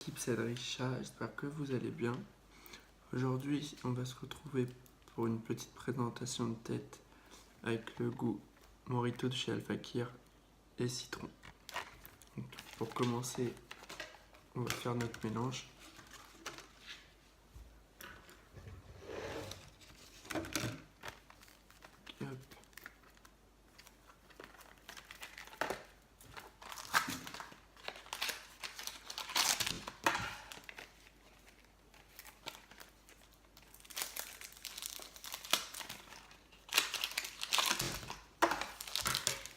l'équipe Cédric-Chat, j'espère que vous allez bien. Aujourd'hui, on va se retrouver pour une petite présentation de tête avec le goût Morito de chez Al-Fakir et citron. Donc, pour commencer, on va faire notre mélange. Hop.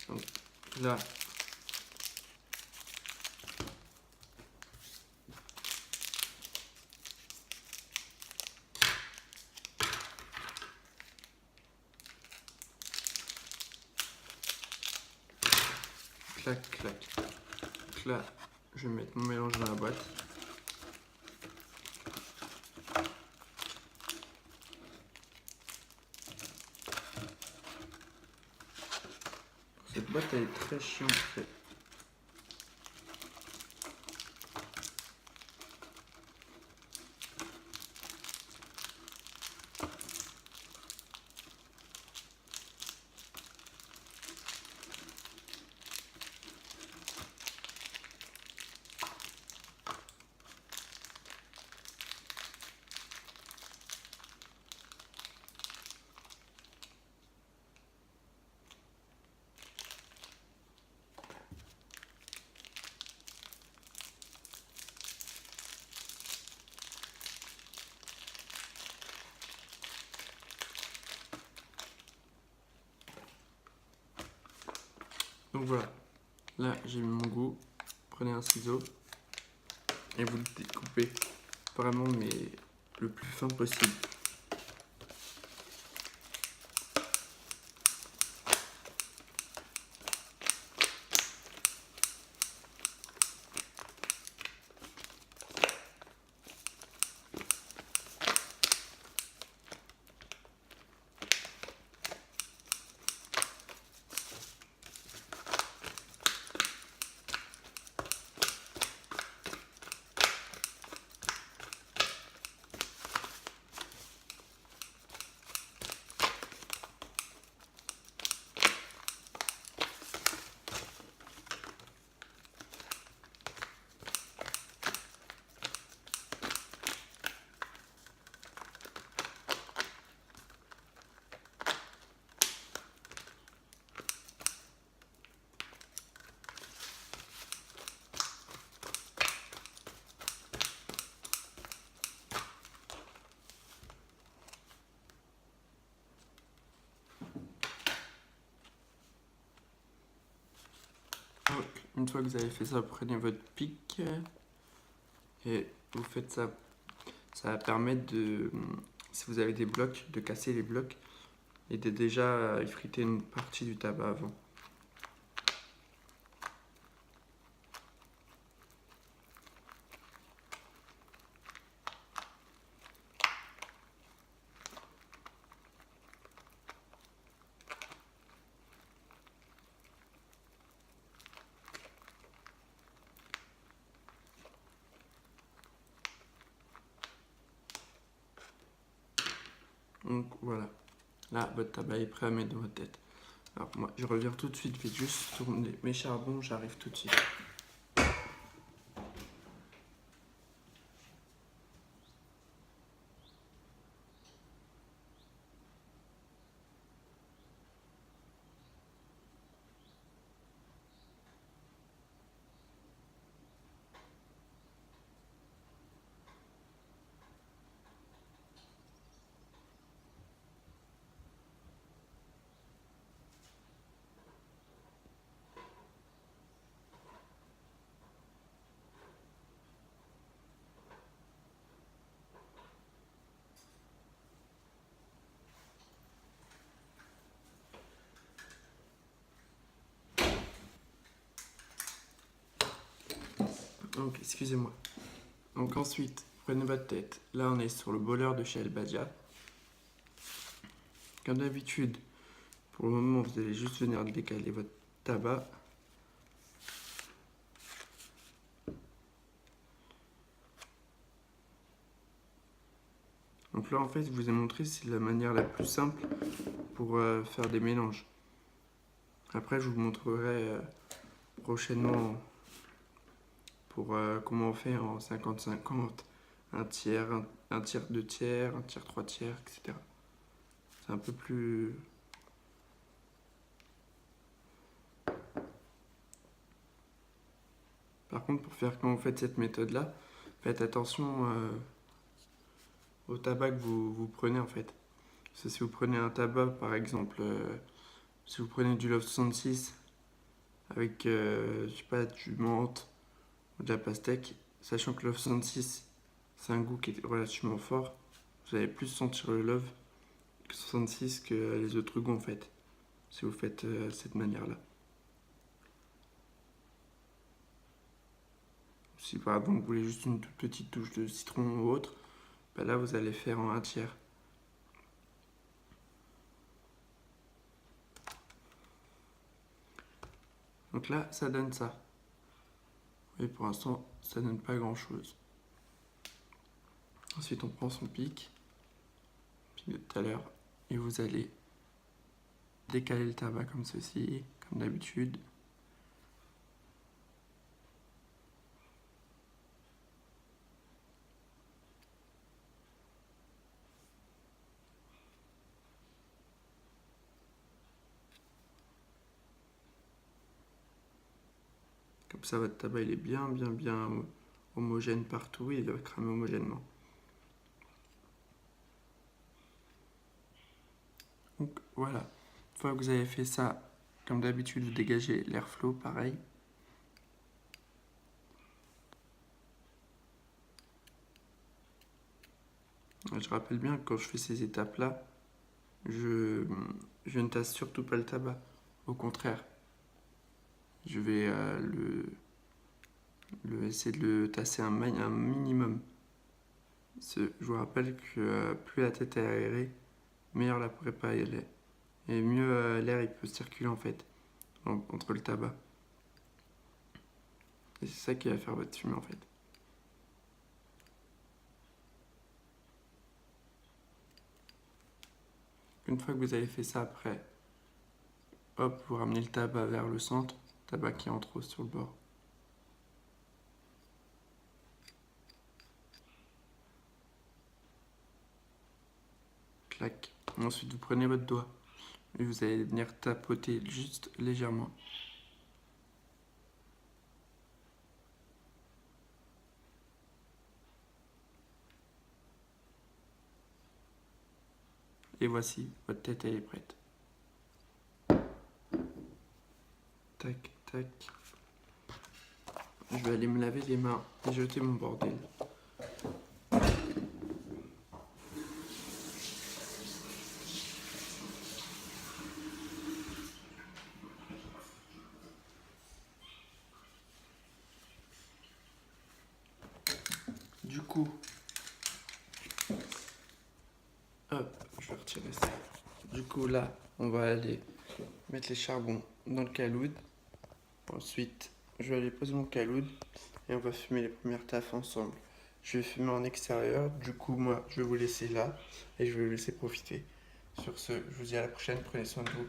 Donc là, clac, clac. Donc là, je vais mettre mon mélange dans la boîte. Cette boîte, elle est très chiante en fait. Donc voilà, là j'ai mis mon goût. Prenez un ciseau et vous le découpez vraiment mais le plus fin possible. Donc, une fois que vous avez fait ça, prenez votre pic et vous faites ça. Ça va permettre de, si vous avez des blocs, de casser les blocs et de déjà effriter une partie du tabac avant. Donc voilà, là votre tabac est prêt à mettre dans votre tête. Alors moi je reviens tout de suite, je vais juste tourner mes charbons, j'arrive tout de suite. Donc excusez-moi. Donc ensuite, prenez votre tête. Là on est sur le bowler de chez El Badia. Comme d'habitude, pour le moment vous allez juste venir décaler votre tabac. Donc là, en fait, je vous ai montré, c'est la manière la plus simple pour faire des mélanges. Après, je vous montrerai prochainement pour comment on fait en 50-50, un tiers, un tiers, deux tiers, un tiers, trois tiers, etc. C'est un peu plus... Par contre, pour faire quand vous faites cette méthode-là, faites attention au tabac que vous prenez en fait. Parce que si vous prenez un tabac, par exemple, si vous prenez du Love 66 avec, je sais pas, du menthe ou de la pastèque, sachant que Love 66, c'est un goût qui est relativement fort, vous allez plus sentir le Love 66 que les autres goûts en fait, si vous faites cette manière-là. Si par exemple vous voulez juste une toute petite touche de citron ou autre, ben là vous allez faire en un tiers. Donc là ça donne ça. Et pour l'instant ça donne pas grand chose. Ensuite on prend son pic de tout à l'heure et vous allez décaler le tabac comme ceci, comme d'habitude. Comme ça votre tabac il est bien homogène partout et il va cramer homogènement. Donc voilà, une fois que vous avez fait ça, comme d'habitude vous dégagez l'airflow pareil. Je rappelle bien que quand je fais ces étapes-là, je ne tasse surtout pas le tabac. Au contraire, je vais essayer de le tasser un minimum. Je vous rappelle que plus la tête est aérée, meilleure la prépa elle est. Et mieux l'air il peut circuler en fait entre le tabac. Et c'est ça qui va faire votre fumée en fait. Une fois que vous avez fait ça après, hop, vous ramenez le tabac vers le centre, tabac qui entre trop sur le bord. Clac. Ensuite vous prenez votre doigt et vous allez venir tapoter juste légèrement. Et voici, votre tête elle est prête. Tac, tac. Je vais aller me laver les mains et jeter mon bordel. Du coup, hop, je vais retirer ça. Du coup là, on va aller mettre les charbons dans le caloud. Ensuite, je vais aller poser mon caloud et on va fumer les premières taffes ensemble. Je vais fumer en extérieur, du coup moi je vais vous laisser là et je vais vous laisser profiter. Sur ce, je vous dis à la prochaine, prenez soin de vous.